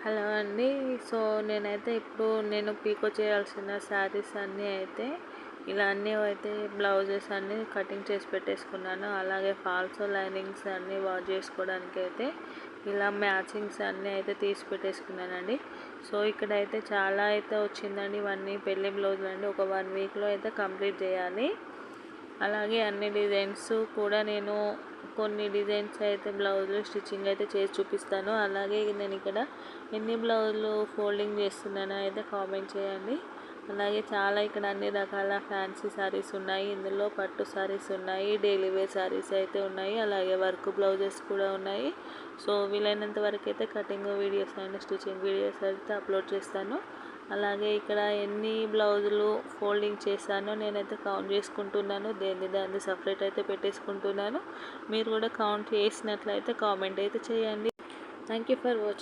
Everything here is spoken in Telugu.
హలో అండి. సో నేనైతే ఇప్పుడు పీకో చేయాల్సిన శారీస్ అన్నీ అయితే ఇలా అన్నీ అయితే బ్లౌజెస్ అన్నీ కటింగ్ చేసి పెట్టేసుకున్నాను. అలాగే ఫాల్స్ లైనింగ్స్ అన్నీ వాష్ చేసుకోవడానికి అయితే ఇలా మ్యాచింగ్స్ అన్నీ అయితే తీసి పెట్టేసుకున్నానండి. సో ఇక్కడైతే చాలా అయితే వచ్చిందండి. ఇవన్నీ పెళ్ళి బ్లౌజులు అండి. ఒక 1 వీక్లో అయితే కంప్లీట్ చేయాలి. అలాగే అన్ని డిజైన్స్ కూడా నేను కొన్ని డిజైన్స్ అయితే బ్లౌజులు స్టిచ్చింగ్ అయితే చేసి చూపిస్తాను. అలాగే నేను ఇక్కడ ఎన్ని బ్లౌజులు ఫోల్డింగ్ చేస్తున్నానో అయితే కామెంట్ చేయండి. అలాగే చాలా ఇక్కడ అన్ని రకాల ఫ్యాన్సీ శారీస్ ఉన్నాయి. ఇందులో పట్టు శారీస్ ఉన్నాయి, డైలీ వేర్ శారీస్ అయితే ఉన్నాయి, అలాగే వర్క్ బ్లౌజెస్ కూడా ఉన్నాయి. సో వీలైనంత వరకు అయితే cutting videos and stitching videos అయితే అప్లోడ్ చేస్తాను. అలాగే ఇక్కడ ఎన్ని బ్లౌజులు ఫోల్డింగ్ చేశానో నేనైతే కౌంట్ చేసుకుంటున్నాను. దాన్ని సపరేట్ అయితే పెట్టేసుకుంటున్నాను. మీరు కూడా కౌంట్ చేసినట్లయితే కామెంట్ అయితే చేయండి. Thank you for watching.